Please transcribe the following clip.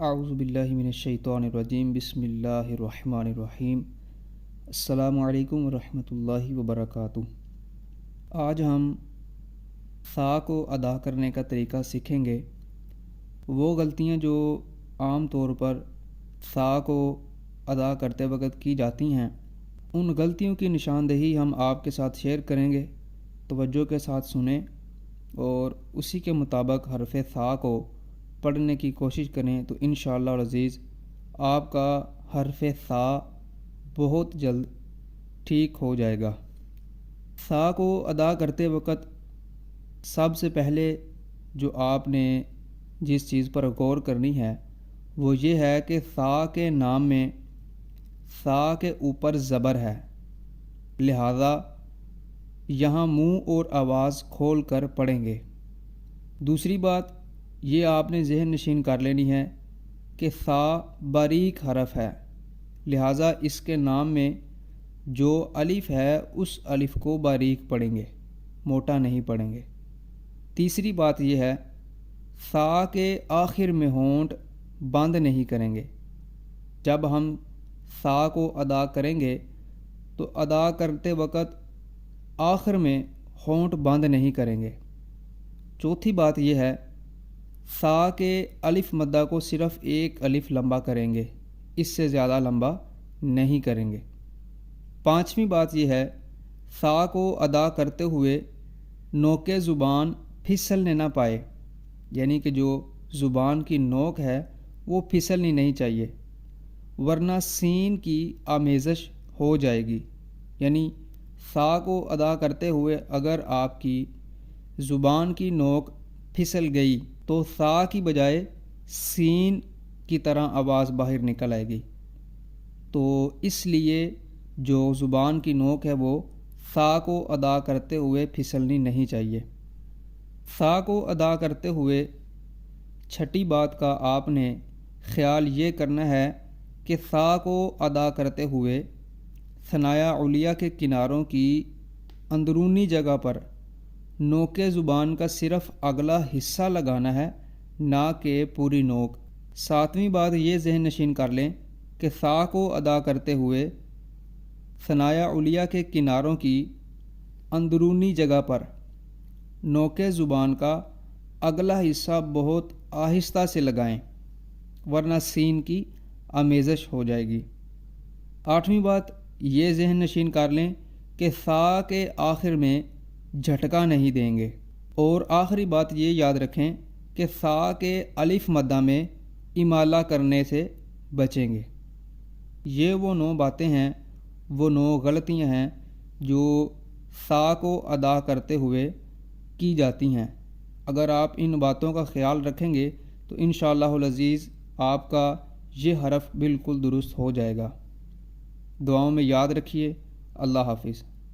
اعوذ باللہ من الشیطان الرجیم بسم اللہ الرحمن الرحیم السلام علیکم ورحمۃ اللہ وبرکاتہ۔ آج ہم ثا کو ادا کرنے کا طریقہ سیکھیں گے۔ وہ غلطیاں جو عام طور پر ثا کو ادا کرتے وقت کی جاتی ہیں، ان غلطیوں کی نشاندہی ہم آپ کے ساتھ شیئر کریں گے۔ توجہ کے ساتھ سنیں اور اسی کے مطابق حرف ثا کو پڑھنے کی کوشش کریں تو انشاءاللہ العزیز آپ کا حرف ثا بہت جلد ٹھیک ہو جائے گا۔ ثا کو ادا کرتے وقت سب سے پہلے جو آپ نے جس چیز پر غور کرنی ہے وہ یہ ہے کہ ثا کے نام میں ثا کے اوپر زبر ہے، لہذا یہاں منہ اور آواز کھول کر پڑھیں گے۔ دوسری بات یہ آپ نے ذہن نشین کر لینی ہے کہ ثا باریک حرف ہے، لہٰذا اس کے نام میں جو الف ہے اس الف کو باریک پڑھیں گے، موٹا نہیں پڑھیں گے۔ تیسری بات یہ ہے ثا کے آخر میں ہونٹ بند نہیں کریں گے۔ جب ہم ثا کو ادا کریں گے تو ادا کرتے وقت آخر میں ہونٹ بند نہیں کریں گے۔ چوتھی بات یہ ہے ثا کے الف مدہ کو صرف ایک الف لمبا کریں گے، اس سے زیادہ لمبا نہیں کریں گے۔ پانچویں بات یہ ہے ثا کو ادا کرتے ہوئے نوک زبان پھسلنے نہ پائے، یعنی کہ جو زبان کی نوک ہے وہ پھسلنی نہیں چاہیے، ورنہ سین کی آمیزش ہو جائے گی۔ یعنی ثا کو ادا کرتے ہوئے اگر آپ کی زبان کی نوک پھسل گئی تو ثا کی بجائے سین کی طرح آواز باہر نکل آئے گی، تو اس لیے جو زبان کی نوک ہے وہ ثا کو ادا کرتے ہوئے پھسلنی نہیں چاہیے۔ ثا کو ادا کرتے ہوئے چھٹی بات کا آپ نے خیال یہ کرنا ہے کہ ثا کو ادا کرتے ہوئے ثنایا علیہ کے کناروں کی اندرونی جگہ پر نوک زبان کا صرف اگلا حصہ لگانا ہے، نہ کہ پوری نوک۔ ساتویں بات یہ ذہن نشین کر لیں کہ ثا کو ادا کرتے ہوئے ثنایا علیہ کے کناروں کی اندرونی جگہ پر نوک زبان کا اگلا حصہ بہت آہستہ سے لگائیں، ورنہ سین کی آمیزش ہو جائے گی۔ آٹھویں بات یہ ذہن نشین کر لیں کہ ثا کے آخر میں جھٹکا نہیں دیں گے۔ اور آخری بات یہ یاد رکھیں کہ ثا کے الف مدہ میں امالہ کرنے سے بچیں گے۔ یہ وہ 9 باتیں ہیں، وہ 9 غلطیاں ہیں جو ثا کو ادا کرتے ہوئے کی جاتی ہیں۔ اگر آپ ان باتوں کا خیال رکھیں گے تو انشاءاللہ العزیز آپ کا یہ حرف بالکل درست ہو جائے گا۔ دعاؤں میں یاد رکھیے۔ اللہ حافظ۔